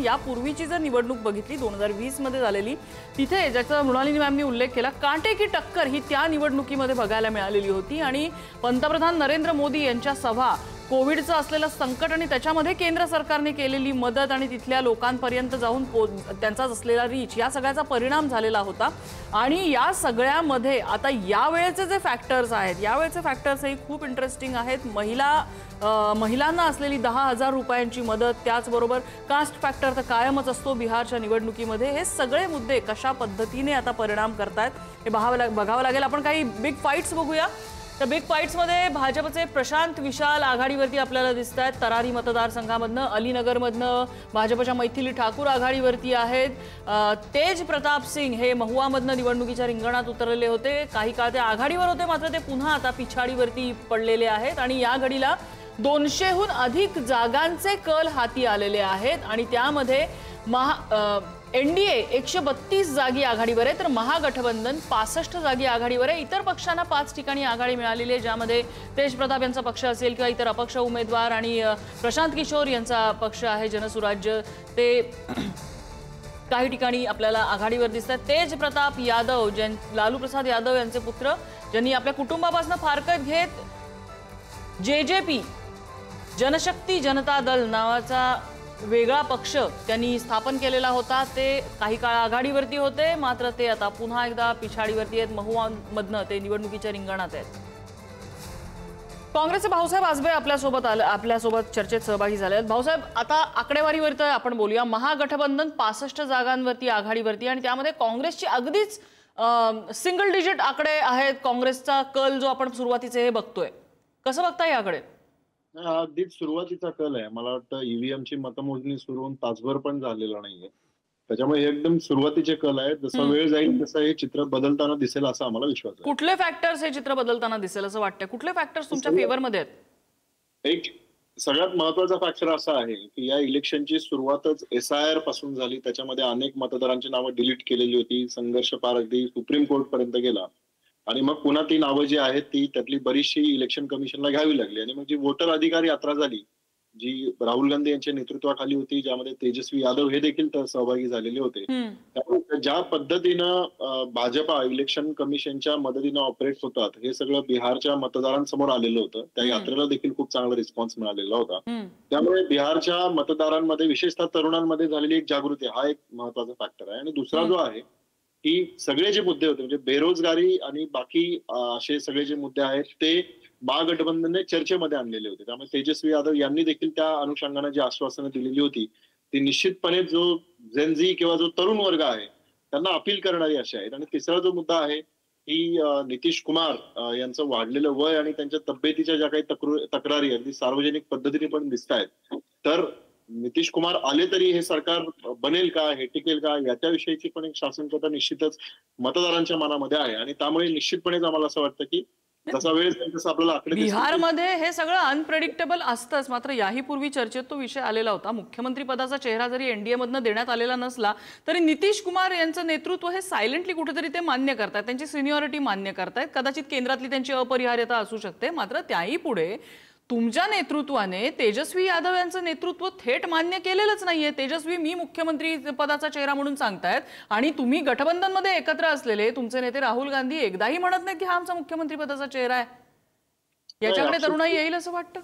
यापूर्वीची जर निवडणूक बघितली 2020 मध्ये झालेली, तिथे ज्याचा मृणालिनी मॅमनी उल्लेख केला, कांटे की टक्कर ही त्या निवडणुकीमध्ये बघायला मिळालेली होती आणि पंतप्रधान नरेंद्र मोदी यांच्या सभा, कोविडचं असलेलं संकट आणि त्याच्यामध्ये केंद्र सरकारने केलेली मदत आणि तिथल्या लोकांपर्यंत जाऊन त्यांचा असलेला रीच, या सगळ्याचा परिणाम झालेला होता। आणि या सगळ्यामध्ये आता यावेळेचे जे फॅक्टर्स आहेत, यावेळेचे फॅक्टर्स हे खूप इंटरेस्टिंग आहेत। महिलांना असलेली 10,000 रुपयांची मदत, त्याचबरोबर कास्ट फॅक्टर तर कायमच असतो बिहारच्या निवडणुकीमध्ये। हे सगळे मुद्दे कशा पद्धतीने आता परिणाम करतायत हे बघावं लागेल। आपण काही बिग फाईट्स बघूया। तर बिग फाईट्समध्ये भाजपचे प्रशांत विशाल आघाडीवरती आपल्याला दिसत आहेत। तरारी मतदारसंघामधनं, अलीनगरमधनं भाजपच्या मैथिली ठाकूर आघाडीवरती आहेत। तेज प्रताप सिंग हे महुआमधनं निवडणुकीच्या रिंगणात उतरलेले होते, काही काळ ते आघाडीवर होते, मात्र ते पुन्हा आता पिछाडीवरती पडलेले आहेत आणि या घडीला 200हून अधिक जागांचे कल हाती आलेले आहेत आणि त्यामध्ये एनडीए 132 जागी आघाडीवर आहे, तर महागठबंधन 65 जागी आघाडीवर आहे। इतर पक्षांना 5 ठिकाणी आघाडी मिळालेली आहे, ज्यामध्ये तेज प्रताप यांचा पक्ष असेल किंवा इतर अपक्ष उमेदवार आणि प्रशांत किशोर यांचा पक्ष आहे जनसुराज्य, ते काही ठिकाणी आपल्याला आघाडीवर दिसतात। तेज प्रताप यादव, लालू प्रसाद यादव यांचे पुत्र, ज्यांनी आपल्या कुटुंबापासून फारकत घेत जेजेपी जनशक्ती जनता दल नावाचा वेगळा पक्ष त्यांनी स्थापन केलेला होता, ते काही काळ आघाडीवरती होते, मात्र ते आता पुन्हा एकदा पिछाडीवरती आहेत। महुआमधनं ते निवडणुकीच्या रिंगणात आहेत। काँग्रेसचे भाऊसाहेब आजबे आपल्यासोबत चर्चेत सहभागी झाले आहेत। भाऊसाहेब, आता आकडेवारीवर तर आपण बोलूया। महागठबंधन 65 जागांवरती आघाडीवरती आणि त्यामध्ये काँग्रेसची अगदीच सिंगल डिजिट आकडे आहेत। काँग्रेसचा कल जो आपण सुरुवातीचे हे बघतोय, कसं बघताय याकडे? अगदीच सुरुवातीचा कल आहे। मला वाटतं ईव्हीएमची मतमोजणी सुरू होऊन तासभर पण झालेला नाहीये, त्याच्यामुळे हे एकदम सुरुवातीचे कल आहेत। जसा वेळ जाईल तसं हे चित्र बदलताना दिसेल असा आम्हाला विश्वास आहे। कुठले फॅक्टर्स हे चित्र बदलताना दिसेल असं वाटतं? कुठले फॅक्टर्स तुमच्या फेवरमध्ये आहेत? एक सगळ्यात महत्वाचा फॅक्टर असा आहे की या इलेक्शनची सुरुवातच SIR पासून झाली, त्याच्यामध्ये अनेक मतदारांची नावं डिलीट केलेली होती, संघर्ष पार अगदी सुप्रीम कोर्ट पर्यंत गेला आणि मग पुन्हा ती नावं जी आहेत ती त्यातली बरीचशी इलेक्शन कमिशनला घ्यावी लागली आणि मग जी वोटर अधिकार यात्रा झाली, जी राहुल गांधी यांच्या नेतृत्वाखाली होती, ज्यामध्ये तेजस्वी यादव हे देखील सहभागी झालेले होते। त्यामुळे ज्या पद्धतीनं भाजपा इलेक्शन कमिशनच्या मदतीनं ऑपरेट होतात हे सगळं बिहारच्या मतदारांसमोर आलेलं होतं। त्या यात्रेला देखील खूप चांगला रिस्पॉन्स मिळालेला होता। त्यामुळे बिहारच्या मतदारांमध्ये, विशेषतः तरुणांमध्ये झालेली एक जागृती, हा एक महत्वाचा फॅक्टर आहे। आणि दुसरा जो आहे की सगळे जे मुद्दे होते, म्हणजे बेरोजगारी आणि बाकी असे सगळे जे मुद्दे आहेत ते महागठबंधनने चर्चेमध्ये आणलेले होते। त्यामुळे तेजस्वी यादव यांनी देखील त्या अनुषंगाने जी आश्वासनं दिलेली होती ती निश्चितपणे जो जेनझी किंवा जो तरुण वर्ग आहे त्यांना अपील करणारी अशी आहेत। आणि तिसरा जो मुद्दा आहे की नितीश कुमार यांचं वाढलेलं वय आणि त्यांच्या तब्येतीच्या ज्या काही तक्रारी अगदी सार्वजनिक पद्धतीने पण दिसत आहेत, तर नितीश कुमार आले तरी हे सरकार बनेल का, हे टिकेल का, याच्याविषयीची पण एक शासनकर्ता निश्चितच मतदारांच्या मनामध्ये आहे। आणि त्यामुळे निश्चितपणेच आम्हाला असं वाटतं की जसा वेळ जाईल तसं आपल्याला आकडे बिहारमध्ये हे सगळं अनप्रेडिक्टेबल असतंच, मात्र याही पूर्वी चर्चेत तो विषय आलेला होता। मुख्यमंत्री पदाचा चेहरा जरी एनडीए मधनं देण्यात आलेला नसला तरी नितीश कुमार यांचं नेतृत्व हे सायलेंटली कुठेतरी ते मान्य करतायत, त्यांची सिनियरिटी मान्य करतायत। कदाचित केंद्रातली त्यांची अपरिहार्यता असू शकते, मात्र त्याही पुढे तुमच्या नेतृत्वाने तेजस्वी यादव यांचं नेतृत्व थेट मान्य केलेलंच नाहीये। तेजस्वी मी मुख्यमंत्री पदाचा चेहरा म्हणून सांगतायत आणि तुम्ही गठबंधनमध्ये एकत्र असलेले तुमचे नेते राहुल गांधी एकदाही म्हणत नाही की हा आमचा मुख्यमंत्री पदाचा चेहरा आहे। याच्याकडे तरुणाई येईल असं वाटतं?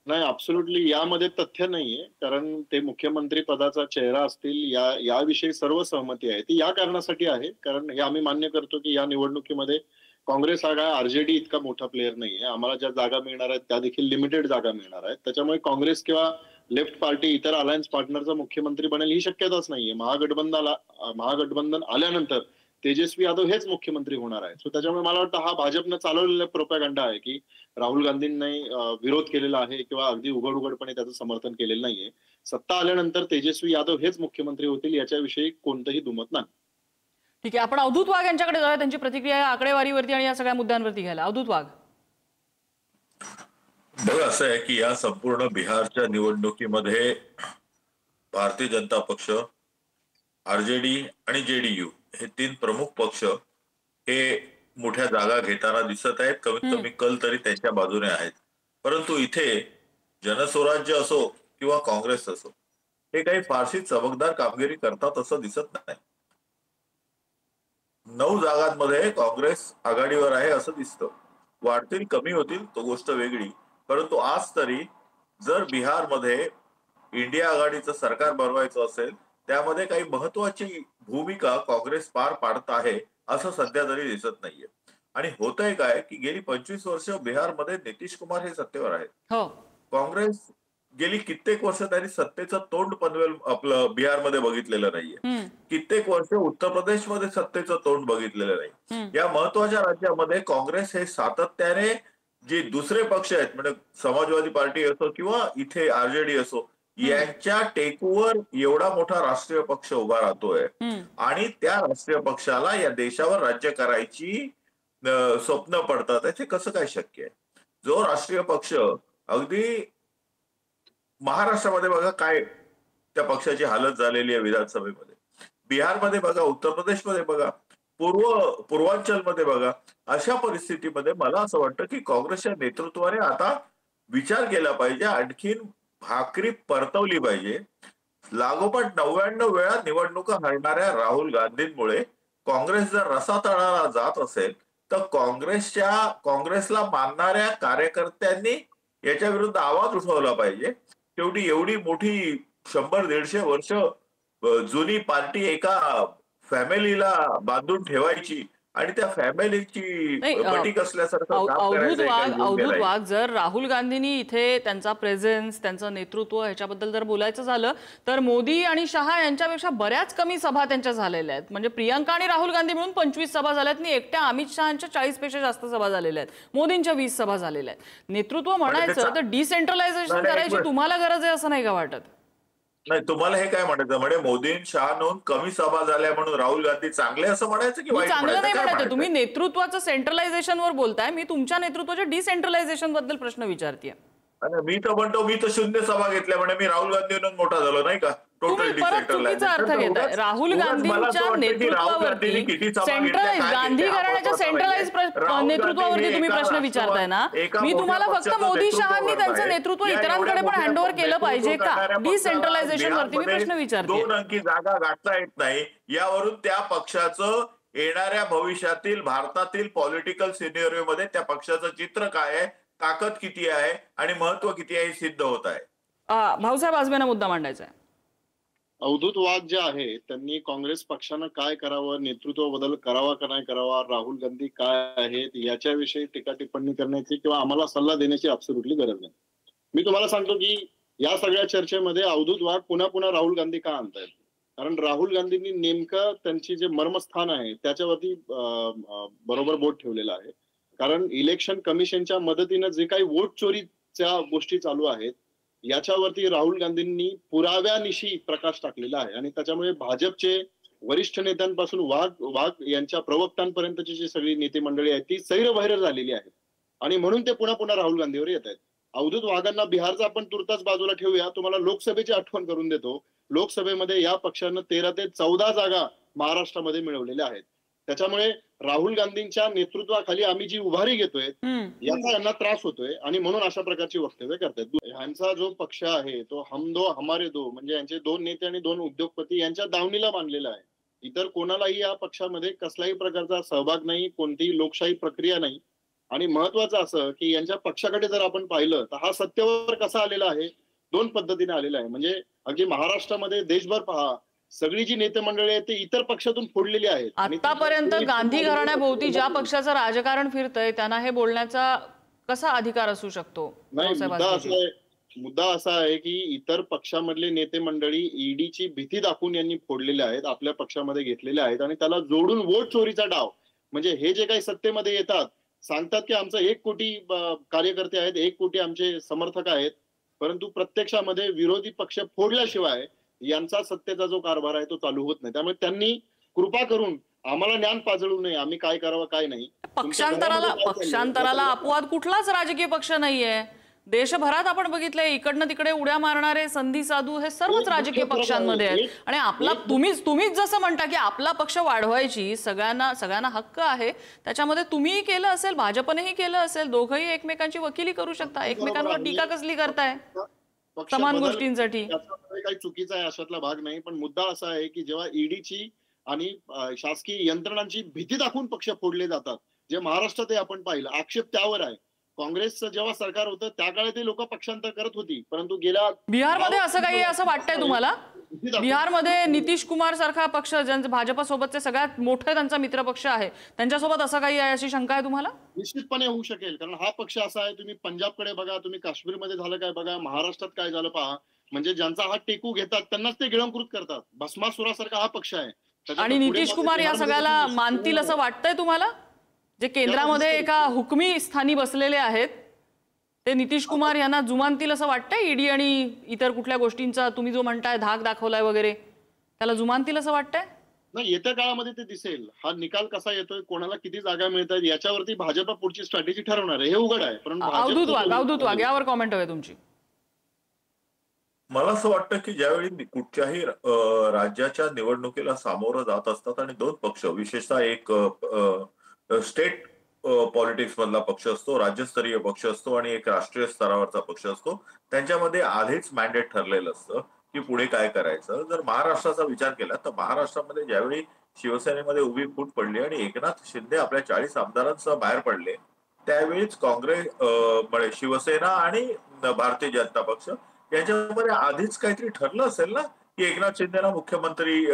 नाही, अब्सोल्युटली यामध्ये तथ्य नाहीये, कारण ते मुख्यमंत्री पदाचा चेहरा असतील याविषयी सर्व सहमती आहे। ती या कारणासाठी आहे कारण हे आम्ही मान्य करतो की या निवडणुकीमध्ये काँग्रेस हा काय आरजेडी इतका मोठा प्लेअर नाहीये। आम्हाला ज्या जागा मिळणार आहेत त्या देखील लिमिटेड जागा मिळणार आहेत, त्याच्यामुळे काँग्रेस किंवा लेफ्ट पार्टी इतर अलायन्स पार्टनरचा मुख्यमंत्री बनेल ही शक्यताच नाहीये। महागठबंधन आल्यानंतर तेजस्वी यादव हेच मुख्यमंत्री होणार आहे। सो त्याच्यामुळे मला वाटतं हा भाजपनं चालवलेला प्रोपॅगंडा आहे की राहुल गांधींनी विरोध केलेला आहे किंवा अगदी उघडपणे त्याचं समर्थन केलेलं नाहीये। सत्ता आल्यानंतर तेजस्वी यादव हेच मुख्यमंत्री होतील याच्याविषयी कोणतंही दुमत नाही। ठीक आहे, आपण अवधूत वाघ यांच्याकडे जाऊया, त्यांची प्रतिक्रिया आकडेवारीवरती आणि या सगळ्या मुद्द्यांवरती घ्यायला। अवधूत वाघ, बघा असं आहे की या संपूर्ण बिहारच्या निवडणुकीमध्ये भारतीय जनता पक्ष, आरजेडी आणि जेडीयू हे 3 प्रमुख पक्ष हे मोठ्या जागा घेताना दिसत आहेत। कमीत कमी कल तरी त्यांच्या बाजूने आहेत, परंतु इथे जनस्वराज्य असो किंवा काँग्रेस असो हे काही फारशी चमकदार कामगिरी करतात असं दिसत नाही. 9 जागांमध्ये काँग्रेस आघाडीवर आहे असं दिसतं. वाढतील कमी होतील तो गोष्ट वेगळी, परंतु आज तरी जर बिहारमध्ये इंडिया आघाडीचं सरकार बनवायचं असेल त्यामध्ये काही महत्वाची भूमिका काँग्रेस पार पाडत आहे असं सध्या तरी दिसत नाहीये. आणि होतंय काय की गेली 25 वर्ष बिहारमध्ये नितीश कुमार हे सत्तेवर आहेत. हो. काँग्रेस गेली कित्येक वर्ष त्यांनी सत्तेचं तोंड पनवेल आपलं बिहारमध्ये बघितलेलं नाहीये. कित्येक वर्ष उत्तर प्रदेशमध्ये सत्तेचं तोंड बघितलेलं नाही. या महत्वाच्या राज्यामध्ये काँग्रेस हे सातत्याने जे दुसरे पक्ष आहेत म्हणजे समाजवादी पार्टी असो किंवा इथे आरजेडी असो यांच्या टेकूवर एवढा मोठा राष्ट्रीय पक्ष उभा राहतोय आणि त्या राष्ट्रीय पक्षाला या देशावर राज्य करायची स्वप्न पडतात. हे कसं काय शक्य आहे? जो राष्ट्रीय पक्ष अगदी महाराष्ट्रामध्ये बघा काय त्या पक्षाची हालत झालेली आहे विधानसभेमध्ये, बिहारमध्ये बघा, उत्तर प्रदेशमध्ये बघा, पूर्वांचलमध्ये बघा. अशा परिस्थितीमध्ये मला असं वाटतं की काँग्रेसच्या नेतृत्वाने आता विचार केला पाहिजे, आणखीन भाकरी परतवली पाहिजे. लागोपाठ 99 वेळा निवडणुका हरणाऱ्या राहुल गांधींमुळे काँग्रेस जर रसातळाला जात असेल तर काँग्रेसला मानणाऱ्या कार्यकर्त्यांनी याच्या विरुद्ध आवाज उठवला पाहिजे. शेवटी एवढी मोठी 100-150 वर्ष जुनी पार्टी एका फॅमिलीला बांधून ठेवायची आणि त्या फॅमिलीची बटीक असल्यासारखं काम करायचं. अवधूत वाघ, जर राहुल गांधींनी इथे त्यांचा प्रेझेन्स, त्यांचं नेतृत्व ह्याच्याबद्दल जर बोलायचं झालं तर मोदी आणि शहा यांच्यापेक्षा बऱ्याच कमी सभा त्यांच्या झालेल्या आहेत. म्हणजे प्रियंका आणि राहुल गांधी मिळून 25 सभा झाल्यात आणि एकट्या अमित शहाच्या 40 पेक्षा जास्त सभा झालेल्या आहेत. मोदींच्या 20 सभा झालेल्या आहेत. नेतृत्व म्हणायचं तर डिसेंट्रलायझेशन करायची तुम्हाला गरज आहे असं नाही का वाटत? नाही, तुम्हाला हे काय म्हणायचं म्हणजे मोदी शहानहून कमी सभा झाल्या म्हणून राहुल गांधी चांगले असं म्हणायचं की वाईट? चांगलं नाही म्हणायचं. तुम्ही नेतृत्वाचं सेंट्रलायझेशनवर बोलताय, मी तुमच्या नेतृत्वाच्या डिसेंट्रलायझेशन बद्दल प्रश्न विचारते. मी तर म्हणतो मी तर 0 सभा घेतल्या म्हणजे मी राहुल गांधींवरून मोठा झालो नाही का? टोटल चुकीचा अर्थ घेताय. राहुल गांधींच्या नेतृत्वावरती गांधी घराण्याच्या सेंट्रलाइज नेतृत्वावरती तुम्ही प्रश्न विचारताय ना. मी तुम्हाला फक्त मोदी शहांनी त्यांचं नेतृत्व इतरांकडे पण हँडओव्हर केलं पाहिजे का डिसेंट्रलायझेशन वरती मी प्रश्न विचारते. 2 अंकी जागा गाठता येत नाही यावरून त्या पक्षाचं येणाऱ्या भविष्यातील भारतातील पॉलिटिकल सिनेरिओमध्ये त्या पक्षाचं चित्र काय आहे, ताकद किती आहे आणि महत्व किती आहे हे सिद्ध होत आहे. भाऊसाहेब आजमेंना मुद्दा मांडायचा आहे. अवधूत वाघ जे आहे त्यांनी काँग्रेस पक्षानं काय करावं, नेतृत्व बदल करावा का नाही करावा, राहुल गांधी काय आहेत याच्याविषयी टीका टिप्पणी करण्याची किंवा आम्हाला सल्ला देण्याची ऍब्सोल्युटली गरज नाही. मी तुम्हाला सांगतो की या सगळ्या चर्चेमध्ये अवधूत वाघ पुन्हा राहुल गांधी का आणतायत? कारण राहुल गांधींनी नेमकं त्यांची जे मर्मस्थान आहे त्याच्यावरती बरोबर बोट ठेवलेलं आहे. कारण इलेक्शन कमिशनच्या मदतीनं जे काही वोट चोरीच्या गोष्टी चालू आहेत याच्यावरती राहुल गांधींनी पुराव्यानिशी प्रकाश टाकलेला आहे आणि त्याच्यामुळे भाजपचे वरिष्ठ नेत्यांपासून वाघ यांच्या प्रवक्त्यांपर्यंतची जी सगळी नेते मंडळी आहेत ती सैरभैर झालेली आहे आणि म्हणून ते पुन्हा राहुल गांधीवर येत आहेत. अवधूत वाघांना बिहारचा आपण तुर्तास बाजूला ठेवूया. तुम्हाला लोकसभेची आठवण करून देतो. लोकसभेमध्ये या पक्षानं 13 ते 14 जागा महाराष्ट्रामध्ये मिळवलेल्या आहेत. त्याच्यामुळे राहुल गांधींच्या नेतृत्वाखाली आम्ही जी उभारी घेतोय याचा यांना त्रास होतोय आणि म्हणून अशा प्रकारची वक्तव्य करतायत. ह्यांचा जो पक्ष आहे तो हम दो हमारे दो म्हणजे यांचे 2 नेते आणि 2 उद्योगपती यांच्या दावणीला मानलेला आहे. इतर कोणालाही या पक्षामध्ये कसल्याही प्रकारचा सहभाग नाही, कोणतीही लोकशाही प्रक्रिया नाही. आणि महत्वाचं असं की यांच्या पक्षाकडे जर आपण पाहिलं तर हा सत्तेवर कसा आलेला आहे, 2 पद्धतीने आलेला आहे. म्हणजे अगदी महाराष्ट्रामध्ये देशभर पहा सगळी जी नेते मंडळी आहेत ते इतर पक्षातून फोडलेली आहेत. आतापर्यंत गांधी घराण्याभोवती ज्या पक्षाचं राजकारण फिरतंय त्यांना हे बोलण्याचा कसा अधिकार असू शकतो? नाही, मुद्दा असा आहे की इतर पक्षामधले नेते मंडळी ईडीची भीती दाखवून यांनी फोडलेले आहेत, आपल्या पक्षामध्ये घेतलेले आहेत आणि त्याला जोडून वोट चोरीचा डाव म्हणजे हे जे काही सत्तेमध्ये येतात सांगतात की आमचं 1 कोटी कार्यकर्ते आहेत, 1 कोटी आमचे समर्थक आहेत, परंतु प्रत्यक्षामध्ये विरोधी पक्ष फोडल्याशिवाय यांचा सत्तेचा जो कारभार आहे तो चालू होत नाही. त्यामुळे त्यांनी कृपा करून आम्हाला ज्ञान पाजळू नये, आम्ही काय करावं काय नाही. पक्षांतराला अपवाद कुठलाच राजकीय पक्ष नाहीये. देशभरात आपण बघितलंय इकडनं तिकडे उड्या मारणारे संधी साधू हे सर्वच राजकीय पक्षांमध्ये आहेत. आणि आपला तुम्हीच जसं म्हणता की आपला पक्ष वाढवायची सगळ्यांना हक्क आहे, त्याच्यामध्ये तुम्हीही केलं असेल, भाजपनेही केलं असेल, दोघंही एकमेकांची वकिली करू शकता. एकमेकांवर टीका कसली करताय? पक्ष समान बदल गोष्टींसाठी. त्याच्यामध्ये काही चुकीचा आहे अशातला भाग नाही, पण मुद्दा असा आहे की जेव्हा ईडीची आणि शासकीय यंत्रणांची भीती दाखवून पक्ष फोडले जातात, जे महाराष्ट्रातही आपण पाहिलं, आक्षेप त्यावर आहे. काँग्रेसचं जेव्हा सरकार होतं त्या काळातही लोक पक्षांतर करत होती, परंतु गेल्या बिहारमध्ये असं काही आहे असं वाटतंय तुम्हाला? भीती दाखवून- बिहारमध्ये नितीश कुमार सारखा पक्ष, ज्यांचं भाजपसोबतचे सगळ्यात मोठे त्यांचा मित्र पक्ष आहे, त्यांच्यासोबत असं काही आहे अशी शंका आहे तुम्हाला? निश्चितपणे होऊ शकेल, कारण हा पक्ष असा आहे, तुम्ही पंजाबकडे बघा, तुम्ही काश्मीरमध्ये झालं काय बघा, महाराष्ट्रात काय झालं पहा. म्हणजे ज्यांचा हात टेकू घेतात त्यांनाच ते गिळंकृत करतात. भस्मासुरासारखा हा पक्ष आहे. आणि नितीश कुमार या सगळ्याला मानतील असं वाटतंय तुम्हाला? जे केंद्रामध्ये एका हुकमी स्थानी बसलेले आहेत ते नितीश कुमार यांना जुमानतील असं वाटतंय? ईडी आणि इतर कुठल्या गोष्टींचा तुम्ही जो म्हणताय धाक दाखवलाय वगैरे, त्याला जुमानतील असं वाटतंय? नाही, येत्या काळामध्ये ते दिसेल. हा निकाल कसा येतोय, कोणाला किती जागा मिळतात याच्यावरती भाजप पुढची स्ट्रॅटेजी ठरवणार आहे, हे उघड आहे. पण अवधूत वाघ यावर कॉमेंट हवे तुमची. मला असं वाटतं की ज्यावेळी कुठच्याही राज्याच्या निवडणुकीला सामोरं जात असतात आणि दोन पक्ष, विशेषतः एक स्टेट पॉलिटिक्स मधला पक्ष असतो, राज्यस्तरीय पक्ष असतो आणि एक राष्ट्रीय स्तरावरचा पक्ष असतो, त्यांच्यामध्ये आधीच मॅन्डेट ठरलेलं असतं की पुढे काय करायचं. जर महाराष्ट्राचा विचार केला तर महाराष्ट्रामध्ये ज्यावेळी शिवसेनेमध्ये उभी फूट पडली आणि एकनाथ शिंदे आपल्या 40 आमदारांसह बाहेर पडले, त्यावेळीच काँग्रेस, शिवसेना आणि भारतीय जनता पक्ष यांच्यामध्ये आधीच काहीतरी ठरलं असेल ना की एकनाथ शिंदेना मुख्यमंत्री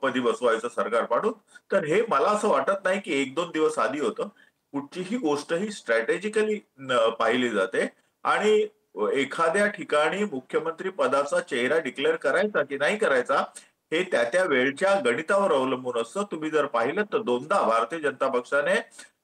पदी बसवायचं सरकार पाडून. तर हे मला असं वाटत नाही की 1-2 दिवस आधी होतं. कुठचीही गोष्ट ही स्ट्रॅटेजिकली पाहिली जाते आणि एखाद्या ठिकाणी मुख्यमंत्री पदाचा चेहरा डिक्लेअर करायचा की नाही करायचा हे त्या वेळच्या गणितावर अवलंबून असतं. तुम्ही जर पाहिलं तर 2दा भारतीय जनता पक्षाने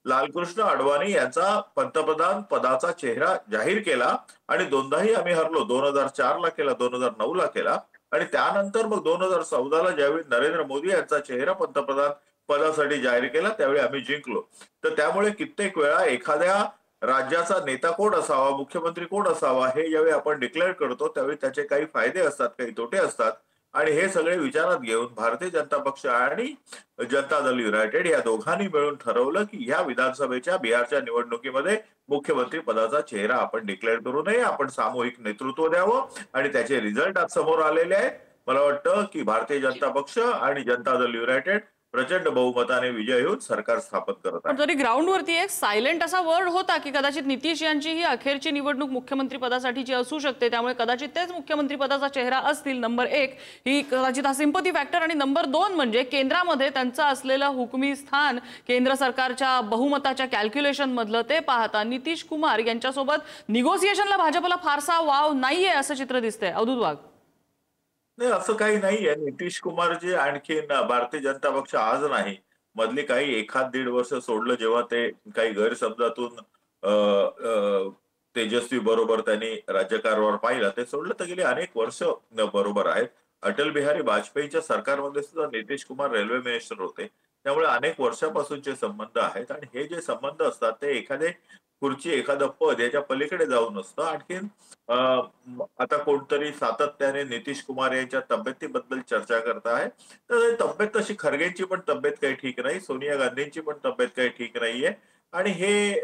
लालकृष्ण अडवाणी यांचा पंतप्रधान पदाचा चेहरा जाहीर केला आणि 2दाही आम्ही हरलो. 2004ला केला, 2009ला केला आणि त्यानंतर मग 2014ला ज्यावेळी नरेंद्र मोदी यांचा चेहरा पंतप्रधान पदासाठी जाहीर केला त्यावेळी आम्ही जिंकलो. तर त्यामुळे कित्येक वेळा एखाद्या राज्याचा नेता कोण असावा, मुख्यमंत्री कोण असावा हे ज्यावेळी आपण डिक्लेअर करतो त्यावेळी त्याचे काही फायदे असतात, काही तोटे असतात आणि हे सगळे विचारात घेऊन भारतीय जनता पक्ष आणि जनता दल युनायटेड या दोघांनी मिळून ठरवलं की या विधानसभेच्या बिहारच्या निवडणुकीमध्ये मुख्यमंत्री पदाचा चेहरा आपण डिक्लेअर करू नये, आपण सामूहिक नेतृत्व द्यावं आणि त्याचे रिझल्ट आज समोर आलेले आहेत. मला वाटतं की भारतीय जनता पक्ष आणि जनता दल युनायटेड प्रचंड बहुमताने विजय होऊन सरकार स्थापन करत आहे. पण तरी ग्राउंडवरती एक सायलेंट असा वर्ड होता की कदाचित नितीश यांची ही अखेरची निवडणूक मुख्यमंत्री पदासाठीची असू शकते, त्यामुळे कदाचित तेच मुख्यमंत्री पदाचा चेहरा असतील. नंबर 1 ही कदाचित हा सिंपथी फॅक्टर आणि नंबर 2 म्हणजे केंद्रामध्ये त्यांचं असलेलं हुकमी स्थान, केंद्र सरकारच्या बहुमताच्या कॅल्क्युलेशन मधलं ते पाहता नितीश कुमार यांच्यासोबत निगोसिएशनला भाजपला फारसा वाव नाहीये असं चित्र दिसतंय. अवधूत वाघ. नाही, असं काही नाहीये. नितीश कुमारजी आणखीन भारतीय जनता पक्ष आज नाही, मधली काही 1-1.5 वर्ष सोडलं जेव्हा ते काही गैरसमजातून तेजस्वी बरोबर त्यांनी राज्यकारभार पाहिला, ते सोडलं तर गेली अनेक वर्ष बरोबर आहेत. अटल बिहारी वाजपेयीच्या सरकारमध्ये सुद्धा नितीश कुमार रेल्वे मिनिस्टर होते, त्यामुळे अनेक वर्षापासूनचे संबंध आहेत आणि हे जे संबंध असतात ते एखादे खुर्ची, एखादं पद याच्या पलीकडे जाऊन असतं. आणखीन आता कोणतरी सातत्याने नितीश कुमार यांच्या तब्येतीबद्दल चर्चा करत आहे, तर तब्येत तशी खरगेंची पण तब्येत काही ठीक नाही, सोनिया गांधींची पण तब्येत काही ठीक नाहीये आणि हे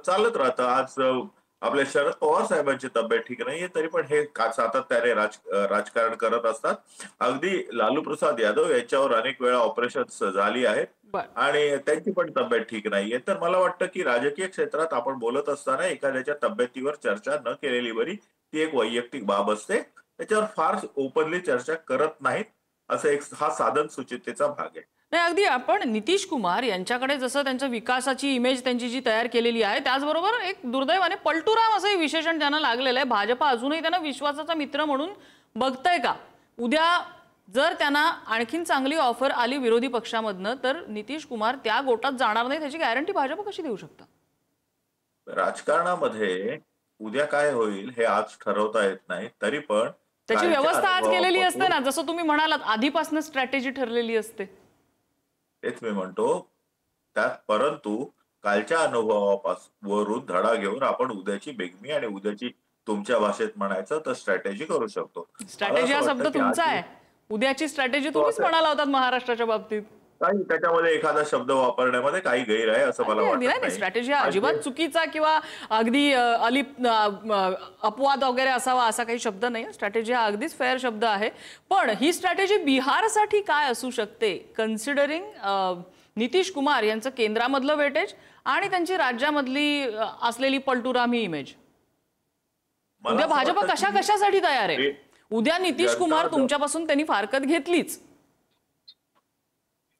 चालत राहतं. आज आपल्या शरद पवार साहेबांची तब्येत ठीक नाहीये तरी पण हे सातत्याने राजकारण करत असतात. अगदी लालू प्रसाद यादव यांच्यावर अनेक वेळा ऑपरेशन झाली आहेत आणि त्यांची पण तब्येत ठीक नाहीये. तर मला वाटतं की राजकीय क्षेत्रात आपण बोलत असताना एखाद्याच्या तब्येतीवर चर्चा न केलेली बरी, ती एक वैयक्तिक बाब असते, त्याच्यावर फार ओपनली चर्चा करत नाहीत, असं एक हा साधन सुचितेचा भाग आहे. नाही, अगदी आपण नितीश कुमार यांच्याकडे जसं त्यांच्या विकासाची इमेज त्यांची जी तयार केलेली आहे, त्याचबरोबर एक दुर्दैवाने पलटूराम असंही विशेषण त्यांना लागलेलं आहे. भाजप अजूनही त्यांना विश्वासाचा मित्र म्हणून बघतंय का? उद्या जर त्यांना आणखीन चांगली ऑफर आली विरोधी पक्षामधनं तर नितीश कुमार त्या गोटात जाणार नाही, त्याची गॅरंटी भाजप कशी देऊ शकतं? राजकारणामध्ये उद्या काय होईल हे आज ठरवता येत नाही, तरी पण त्याची व्यवस्था आज केलेली असते ना, जसं तुम्ही म्हणालात आधीपासून स्ट्रॅटेजी ठरलेली असते. तेच मी म्हणतो त्यात, परंतु कालच्या अनुभवावरून धडा घेऊन आपण उद्याची बेगमी आणि उद्याची तुमच्या भाषेत म्हणायचं तर स्ट्रॅटेजी करू शकतो. स्ट्रॅटेजी हा शब्द तुमचा आहे, उद्याची स्ट्रॅटेजी तुम्हीच म्हणाला होतात महाराष्ट्राच्या बाबतीत. काही त्याच्यामध्ये एखादा शब्द वापरण्यामध्ये काही गैर आहे असं मला वाटत नाही नाही. स्ट्रॅटेजी अजिबात चुकीचा किंवा अगदी अपवाद वगैरे असावा असा काही शब्द नाही. स्ट्रॅटेजी हा अगदीच फेअर शब्द आहे. पण ही स्ट्रॅटेजी बिहारसाठी काय असू शकते कन्सिडरिंग नितीश कुमार यांचं केंद्रामधलं वेटेज आणि त्यांची राज्यामधली असलेली पलटूरामी इमेज? उद्या भाजप कशासाठी तयार आहे? उद्या नितीश कुमार तुमच्यापासून त्यांनी फारकत घेतलीच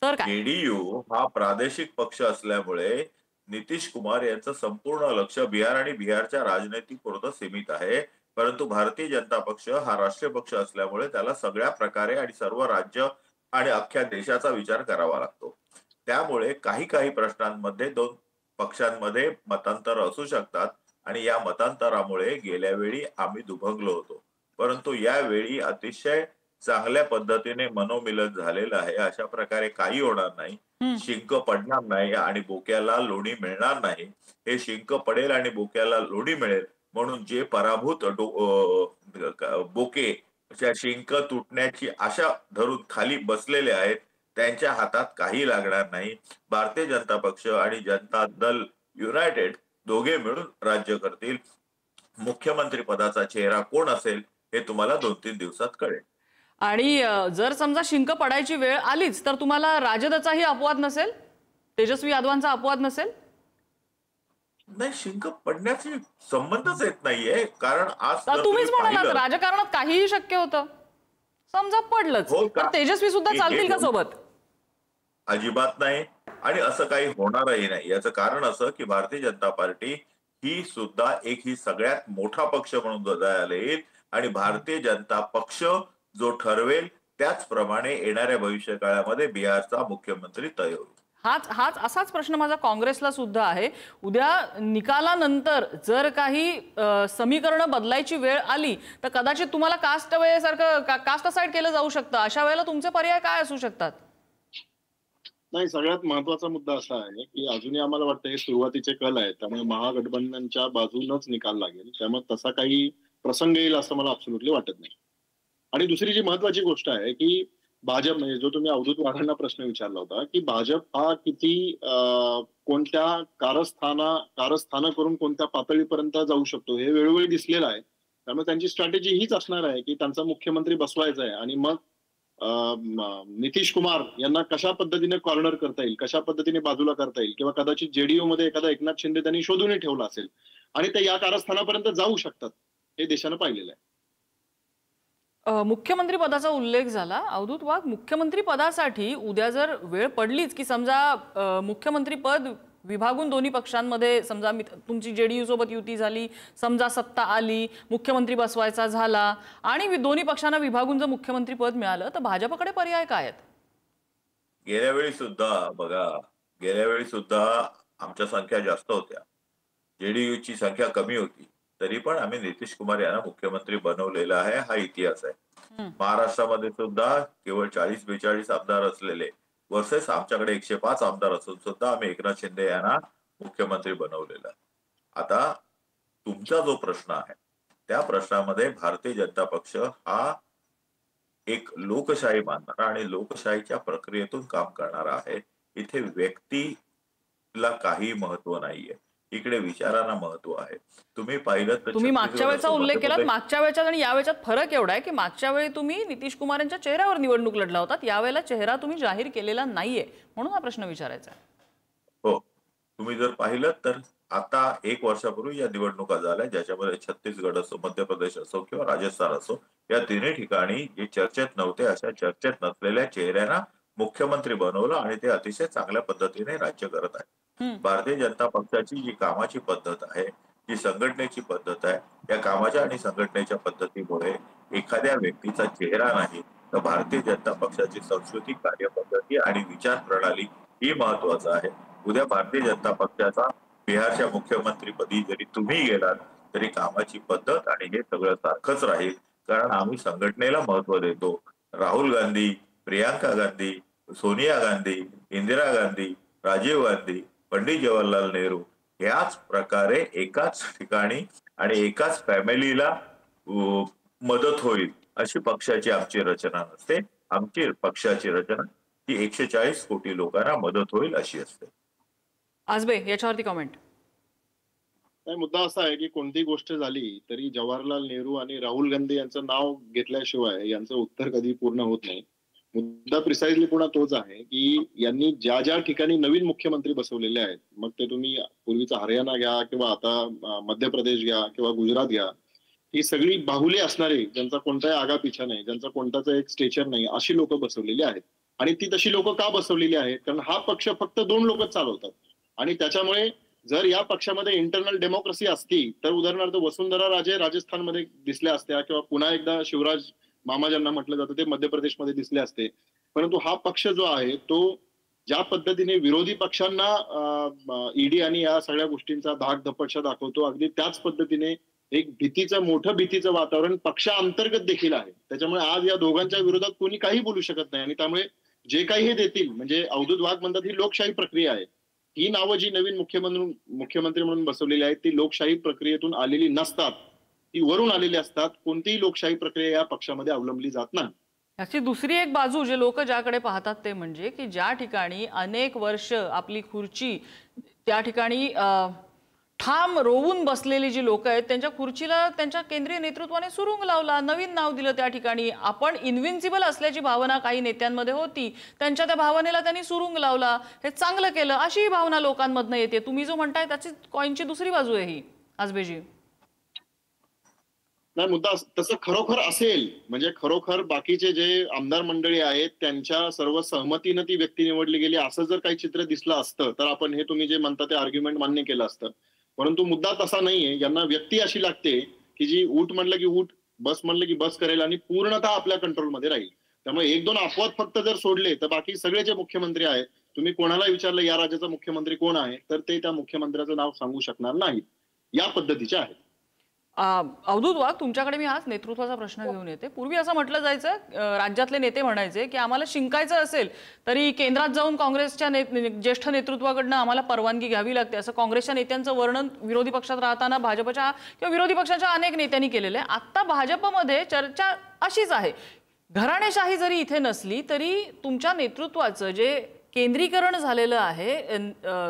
तर काय? जेडीयू हा प्रादेशिक पक्ष असल्यामुळे नितीश कुमार यांचं संपूर्ण लक्ष बिहार आणि बिहारच्या राजनीतीपुरतं सीमित आहे. परंतु भारतीय जनता पक्ष हा राष्ट्रीय पक्ष असल्यामुळे त्याला सगळ्या प्रकारे आणि सर्व राज्य आणि अख्ख्या देशाचा विचार करावा लागतो. त्यामुळे काही प्रश्नांमध्ये दोन पक्षांमध्ये मतांतर असू शकतात आणि या मतांतरामुळे गेल्या वेळी आम्ही दुभंगलो होतो. परंतु यावेळी अतिशय चांगल्या पद्धतीने मनोमिलन झालेलं आहे. अशा प्रकारे काही होणार नाही, शिंक पडणार नाही आणि बोक्याला लोणी मिळणार नाही. हे शिंक पडेल आणि बोक्याला लोणी मिळेल म्हणून जे पराभूत बोके शिंक तुटण्याची आशा धरून खाली बसलेले आहेत त्यांच्या हातात काही लागणार नाही. भारतीय जनता पक्ष आणि जनता दल युनायटेड दोघे मिळून राज्य करतील. मुख्यमंत्री पदाचा चेहरा कोण असेल हे तुम्हाला 2-3 दिवसात कळेल. आणि जर समजा शिंक पडायची वेळ आलीच तर तुम्हाला राजदचाही अपवाद नसेल, तेजस्वी यादवांचा अपवाद नसेल? नाही, शिंक पडण्याची संबंधच येत नाहीये. कारण आज तुम्हीच म्हणालात राजकारणात काहीही शक्य होतं. समजा पडलंच तर तेजस्वी सुद्धा चालतील का सोबत? अजिबात नाही आणि असं काही होणारही नाही. याचं कारण असं की भारतीय जनता पार्टी ही सुद्धा ही सगळ्यात मोठा पक्ष म्हणून जगायला येईल आणि भारतीय जनता पक्ष जो ठरवेल त्याचप्रमाणे येणाऱ्या भविष्य काळामध्ये बिहारचा मुख्यमंत्री तय होईल. हाच असाच प्रश्न माझा काँग्रेसला सुद्धा आहे. उद्या निकालानंतर जर काही समीकरण बदलायची वेळ आली तर कदाचित तुम्हाला कास्ट अवे सारखं कास्ट असाइड केलं जाऊ शकतं. अशा वेळेला तुमचे पर्याय काय असू शकतात? नाही, सगळ्यात महत्वाचा मुद्दा असा आहे की अजूनही आम्हाला वाटतं हे सुरुवातीचे कल आहेत, त्यामुळे महागठबंधनच्या बाजूनच निकाल लागेल. त्यामुळे तसा काही प्रसंग येईल असं मला अब्सोल्युटली वाटत नाही. आणि दुसरी जी महत्वाची गोष्ट आहे की भाजप, म्हणजे जो तुम्ही अवधूत वाघांना प्रश्न विचारला होता की भाजप हा किती कोणत्या कारस्थान करून कोणत्या पातळीपर्यंत जाऊ शकतो हे वेळोवेळी दिसलेलं आहे. त्यामुळे त्यांची स्ट्रॅटेजी हीच असणार आहे की त्यांचा मुख्यमंत्री बसवायचा आहे आणि मग नितीश कुमार यांना कशा पद्धतीने कॉर्नर करता येईल, कशा पद्धतीने बाजूला करता येईल, किंवा कदाचित जेडीयू मध्ये एखादा एकनाथ शिंदे त्यांनी शोधूनही ठेवला असेल आणि ते या कारस्थानापर्यंत जाऊ शकतात हे देशानं पाहिलेलं आहे. मुख्यमंत्री पदाचा उल्लेख झाला. अवधूत वाघ, मुख्यमंत्री पदासाठी उद्या जर वेळ पडलीच की समजा मुख्यमंत्री पद विभागून दोन्ही पक्षांमध्ये, समजा तुमची जेडीयू सोबत युती झाली, समजा सत्ता आली, मुख्यमंत्री बसवायचा झाला आणि दोन्ही पक्षांना विभागून जर मुख्यमंत्री पद मिळालं तर भाजपकडे पर्याय काय आहेत? गेल्या वेळी सुद्धा आमच्या संख्या जास्त होत्या, जेडीयूची संख्या कमी होती, तरी पण आम्ही नितीश कुमार यांना मुख्यमंत्री बनवलेला आहे. हा इतिहास आहे. महाराष्ट्रामध्ये सुद्धा केवळ 40-42 आमदार असलेले वर्सेस आमच्याकडे 105 आमदार असून सुद्धा आम्ही एकनाथ शिंदे यांना मुख्यमंत्री बनवलेला. आता तुमचा जो प्रश्न आहे त्या प्रश्नामध्ये भारतीय जनता पक्ष हा एक लोकशाही मानणारा आणि लोकशाहीच्या प्रक्रियेतून काम करणारा आहे. इथे व्यक्तीला काही महत्व नाहीये, इकडे विचारांना महत्व आहे. तुम्ही पाहिलं तर तुम्ही मागच्या वेळेचा उल्लेख केलात. मागच्या वेळेच्यात आणि या वेळेच्यात फरक एवढा आहे की मागच्या वेळी तुम्ही नितीश कुमार यांच्या चेहऱ्यावर निवडणूक लढला होतात, यावेळेला चेहरा तुम्ही जाहीर केलेला नाहीये, म्हणून हा प्रश्न विचारायचा आहे. हो, तुम्ही जर पाहिलं तर आता 1 वर्षापूर्वी या निवडणुका झाल्या ज्याच्यामध्ये छत्तीसगड असो, मध्य प्रदेश असो किंवा राजस्थान असो, या तिन्ही ठिकाणी जे चर्चेत नव्हते अशा चर्चेत नसलेल्या चेहऱ्यांना मुख्यमंत्री बनवलं आणि ते अतिशय चांगल्या पद्धतीने राज्य करत आहे. भारतीय जनता पक्षाची जी कामाची पद्धत आहे, जी संघटनेची पद्धत आहे, या कामाच्या आणि संघटनेच्या पद्धतीमुळे एखाद्या व्यक्तीचा चेहरा नाही तर भारतीय जनता पक्षाची संस्कृती, कार्यपद्धती आणि विचार प्रणाली ही महत्वाचं आहे. उद्या भारतीय जनता पक्षाचा बिहारच्या मुख्यमंत्रीपदी जरी तुम्ही गेलात तरी कामाची पद्धत आणि हे सगळं सारखंच राहील, कारण आम्ही संघटनेला महत्व देतो. राहुल गांधी, प्रियांका गांधी, सोनिया गांधी, इंदिरा गांधी, राजीव गांधी, पंडित जवाहरलाल नेहरू याच प्रकारे एकाच ठिकाणी आणि एकाच फॅमिलीला मदत होईल अशी पक्षाची आमची रचना नसते. आमची पक्षाची रचना ती 140 कोटी लोकांना मदत होईल अशी असते. आजबे याच्यावरती कॉमेंट. नाही, मुद्दा असा आहे की कोणतीही गोष्ट झाली तरी जवाहरलाल नेहरू आणि राहुल गांधी यांचं नाव घेतल्याशिवाय यांचं उत्तर कधी पूर्ण होत नाही. मुद्दा प्रिसाइजली पुन्हा तोच आहे की यांनी ज्या ज्या ठिकाणी नवीन मुख्यमंत्री बसवलेले आहेत, मग ते तुम्ही पूर्वीचा हरियाणा घ्या किंवा आता मध्य प्रदेश घ्या किंवा गुजरात घ्या, ही सगळी बाहुली असणारी, ज्यांचा कोणताही आगापिछा नाही, ज्यांचा कोणताच एक स्टेचर नाही, अशी लोक बसवलेली आहेत. आणि ती तशी लोक का बसवलेली आहेत? कारण हा पक्ष फक्त 2 लोकच चालवतात. आणि त्याच्यामुळे जर या पक्षामध्ये इंटरनल डेमोक्रेसी असती तर उदाहरणार्थ वसुंधरा राजे राजस्थानमध्ये दिसल्या असत्या किंवा पुन्हा एकदा शिवराज मामा ज्यांना म्हटलं जातं ते मध्य प्रदेशमध्ये दिसले असते. परंतु हा पक्ष जो आहे तो ज्या पद्धतीने विरोधी पक्षांना ईडी आणि या सगळ्या गोष्टींचा धाक धपटशा दाखवतो, अगदी त्याच पद्धतीने एक मोठं भीतीचं वातावरण पक्षांतर्गत देखील आहे. त्याच्यामुळे आज या दोघांच्या विरोधात कोणी काही बोलू शकत नाही. आणि त्यामुळे जे काही हे देतील, म्हणजे अवधूत वाघ म्हणतात ही लोकशाही प्रक्रिया आहे. ही नावं जी नवीन मुख्यमंत्री म्हणून बसवलेली आहेत ती लोकशाही प्रक्रियेतून आलेली नसतात, ती वरून आलेली असतात. कोणतीही लोकशाही प्रक्रिया या पक्षामध्ये अवलंबली जात नाही. याची दुसरी एक बाजू जे लोक ज्याकडे पाहतात ते म्हणजे की ज्या ठिकाणी अनेक वर्ष आपली खुर्ची त्या ठिकाणी ठाम रोवून बसलेली जी लोक आहेत त्यांच्या खुर्चीला त्यांच्या केंद्रीय नेतृत्वाने सुरुंग लावला, नवीन नाव दिलं. त्या ठिकाणी आपण इन्व्हिन्सिबल असल्याची भावना काही नेत्यांमध्ये होती, त्यांच्या त्या भावनेला त्यांनी सुरुंग लावला, हे चांगलं केलं अशी भावना लोकांमधनं येते. तुम्ही जो म्हणताय त्याची कॉईनची दुसरी बाजू आहे ही. आजबेजी नाही, मुद्दा तसं खरोखर असेल, म्हणजे खरोखर बाकीचे जे आमदार मंडळी आहेत त्यांच्या सर्व सहमतीनं ती व्यक्ती निवडली गेली असं जर काही चित्र दिसलं असतं तर आपण हे तुम्ही जे म्हणता ते आर्ग्युमेंट मान्य केलं असतं. परंतु मुद्दा तसा नाहीये. यांना व्यक्ती अशी लागते की जी उठ म्हणलं की उठ, बस म्हणलं की बस करेल आणि पूर्णतः आपल्या कंट्रोलमध्ये राहील. त्यामुळे 1-2 अपवाद फक्त जर सोडले तर बाकी सगळे जे मुख्यमंत्री आहेत, तुम्ही कोणाला विचारलं या राज्याचा मुख्यमंत्री कोण आहे तर ते त्या मुख्यमंत्र्याचं नाव सांगू शकणार नाहीत. या पद्धतीचे आहेत. अवधूत वाघ, तुमच्याकडे मी हाच नेतृत्वाचा प्रश्न घेऊन येते. पूर्वी असं म्हटलं जायचं, राज्यातले नेते म्हणायचे की आम्हाला शिंकायचं असेल तरी केंद्रात जाऊन काँग्रेसच्या ज्येष्ठ नेतृत्वाकडनं आम्हाला परवानगी घ्यावी लागते, असं काँग्रेसच्या नेत्यांचं वर्णन विरोधी पक्षात राहताना भाजपच्या किंवा विरोधी पक्षाच्या अनेक नेत्यांनी केलेलं आहे. आता भाजपमध्ये चर्चा अशीच आहे, घराणेशाही जरी इथे नसली तरी तुमच्या नेतृत्वाचं जे केंद्रीकरण झालेलं आहे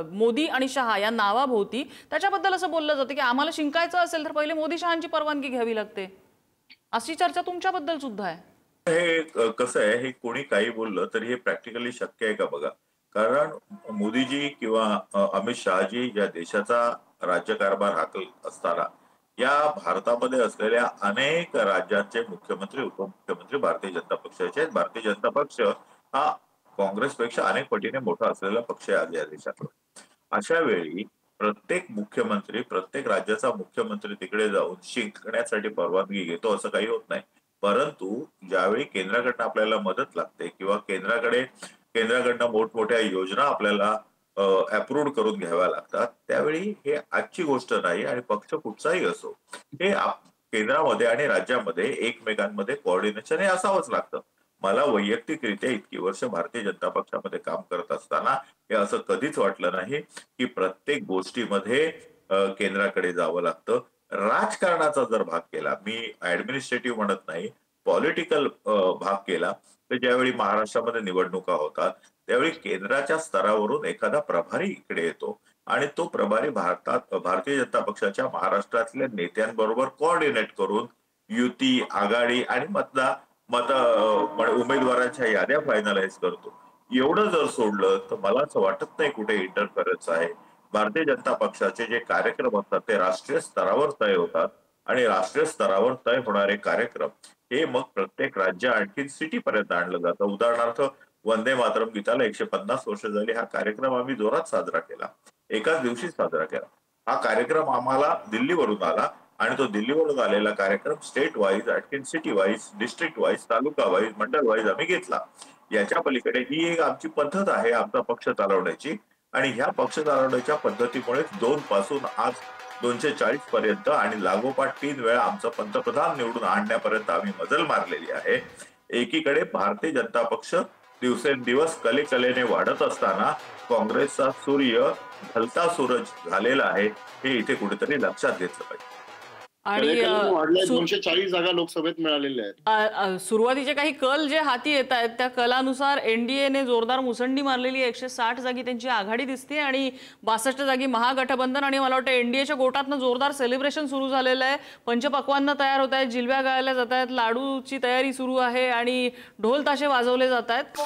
मोदी आणि शहा या नावाभोवती, त्याच्याबद्दल असं बोललं जातं की आम्हाला शिंकायचं असेल तर पहिले मोदी शहांची परवानगी घ्यावी लागते, अशी चर्चा तुमच्याबद्दल सुद्धा आहे. हे कसं आहे, हे कोणी काही बोललं तरी हे प्रॅक्टिकली शक्य आहे का बघा. कारण मोदीजी किंवा अमित शहाजी या देशाचा राज्यकारभार हाकल असताना या भारतामध्ये असलेल्या अनेक राज्यांचे मुख्यमंत्री उपमुख्यमंत्री भारतीय जनता पक्षाचे आहेत. भारतीय जनता पक्ष हा काँग्रेसपेक्षा अनेक पटीने मोठा असलेला पक्ष आहे आज या देशात. अशा वेळी प्रत्येक मुख्यमंत्री, प्रत्येक राज्याचा मुख्यमंत्री तिकडे जाऊन शिंकण्यासाठी परवानगी घेतो असं काही होत नाही. परंतु ज्यावेळी केंद्राकडनं आपल्याला मदत लागते किंवा केंद्राकडनं मोठमोठ्या योजना आपल्याला अप्रूव्ह करून घ्याव्या लागतात, त्यावेळी हे आजची गोष्ट नाही. आणि पक्ष कुठचाही असो, हे केंद्रामध्ये आणि राज्यामध्ये एकमेकांमध्ये कोऑर्डिनेशन हे असावंच लागतं. मला वैयक्तिकरित्या इतकी वर्ष भारतीय जनता पक्षामध्ये काम करत असताना हे असं कधीच वाटलं नाही की प्रत्येक गोष्टीमध्ये केंद्राकडे जावं लागतं. राजकारणाचा जर भाग केला, मी ऍडमिनिस्ट्रेटिव्ह म्हणत नाही, पॉलिटिकल भाग केला, तर ज्यावेळी महाराष्ट्रामध्ये निवडणुका होतात त्यावेळी केंद्राच्या स्तरावरून एखादा प्रभारी इकडे येतो आणि तो प्रभारी भारतीय जनता पक्षाच्या महाराष्ट्रातल्या नेत्यांबरोबर कोऑर्डिनेट करून युती, आघाडी आणि उमेदवारांच्या याद्या फायनलाइज करतो. एवढं जर सोडलं तर मला असं वाटत नाही कुठे इंटरफेरन्स आहे. भारतीय जनता पक्षाचे जे कार्यक्रम असतात ते राष्ट्रीय स्तरावर तय होतात आणि राष्ट्रीय स्तरावर तय होणारे कार्यक्रम हे मग प्रत्येक राज्य आणखी सिटीपर्यंत आणलं जातं. उदाहरणार्थ वंदे मातरम गीताला 150 वर्ष झाली. हा कार्यक्रम आम्ही जोरात साजरा केला, एकाच दिवशी साजरा केला. हा कार्यक्रम आम्हाला दिल्लीवरून आला आणि तो दिल्लीवरून आलेला कार्यक्रम स्टेट वाईज, आणखी सिटी वाईज, डिस्ट्रिक्ट वाईज, तालुका वाईज, मंडळ वाईज आम्ही घेतला. याच्या पलीकडे ही एक आमची पद्धत आहे आमचा पक्ष चालवण्याची. आणि ह्या पक्ष चालवण्याच्या पद्धतीमुळे 2 पासून आज 240 पर्यंत आणि लागोपाठ 3 वेळा आमचं पंतप्रधान निवडून आणण्यापर्यंत आम्ही मजल मारलेली आहे. एकीकडे भारतीय जनता पक्ष दिवसेंदिवस कलेकलेने वाढत असताना काँग्रेसचा सूर्य ढलता सूरज झालेला आहे, हे इथे कुठेतरी लक्षात घेतलं पाहिजे. आणि वाढल्या 240 जागा लोकसभेत मिळालेल्या आहेत. सुरुवातीचे काही कल जे हाती येत आहेत त्या कलानुसार एनडीएने जोरदार मुसंडी मारलेली 160 जागी त्यांची आघाडी दिसते आणि 62 जागी महागठबंधन. आणि मला वाटतं एनडीएच्या गोटातनं जोरदार सेलिब्रेशन सुरू झालेलं आहे. पंचपक्वान्न तयार होत आहेत, जिलब्या गायल्या जात आहेत, लाडूची तयारी सुरू आहे आणि ढोल ताशे वाजवले जात आहेत.